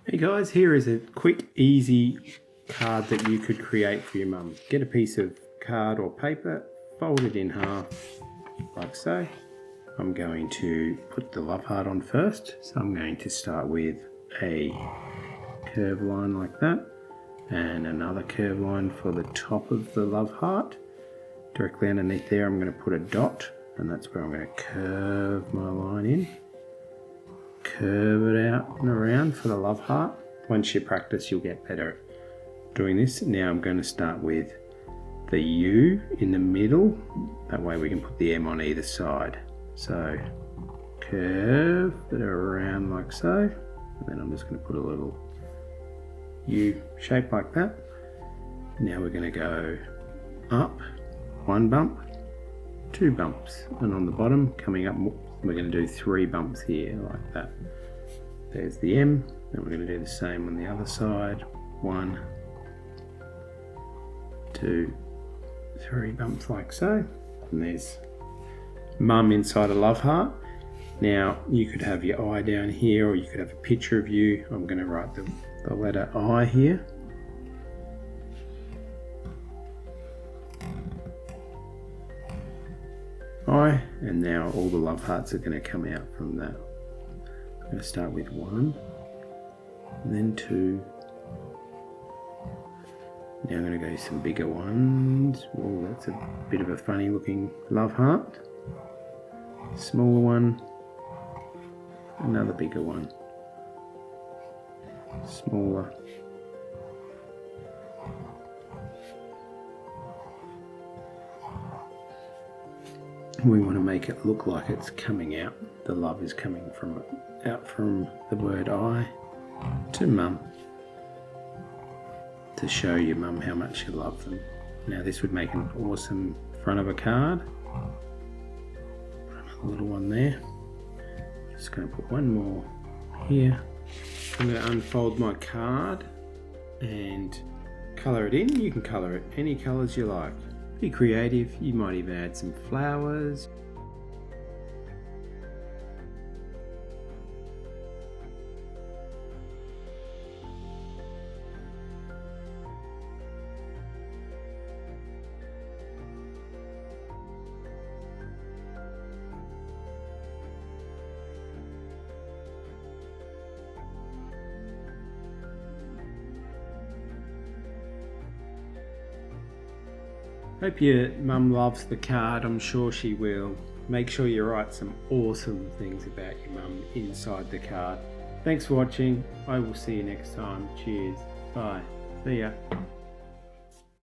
Hey guys, here is a quick, easy card that you could create for your mum. Get a piece of card or paper, fold it in half, like so. I'm going to put the love heart on first. So I'm going to start with a curved line like that, and another curved line for the top of the love heart. Directly underneath there, I'm going to put a dot, and that's where I'm going to curve my line in. Curve it out and around for the love heart. Once you practice, you'll get better at doing this. Now I'm going to start with the U in the middle. That way we can put the M on either side. So curve it around like so, and then I'm just going to put a little U shape like that. Now we're going to go up one bump, two bumps, and on the bottom coming up we're going to do three bumps here like that. There's the M, and we're going to do the same on the other side. One, two, three bumps like so. And there's mum inside a love heart. Now you could have your I down here, or you could have a picture of you. I'm going to write the letter I here. I, and now all the love hearts are going to come out from that. I'm going to start with one, and then two. Now I'm going to go some bigger ones. Oh, that's a bit of a funny looking love heart. Smaller one, another bigger one, smaller. We want to make it look like it's coming out. The love is coming out from the word I to mum, to show your mum how much you love them. Now this would make an awesome front of a card. Put another little one there. Just going to put one more here. I'm going to unfold my card and colour it in. You can colour it any colours you like. Be creative, you might even add some flowers. Hope your mum loves the card. I'm sure she will. Make sure you write some awesome things about your mum inside the card. Thanks for watching. I will see you next time. Cheers. Bye. See ya.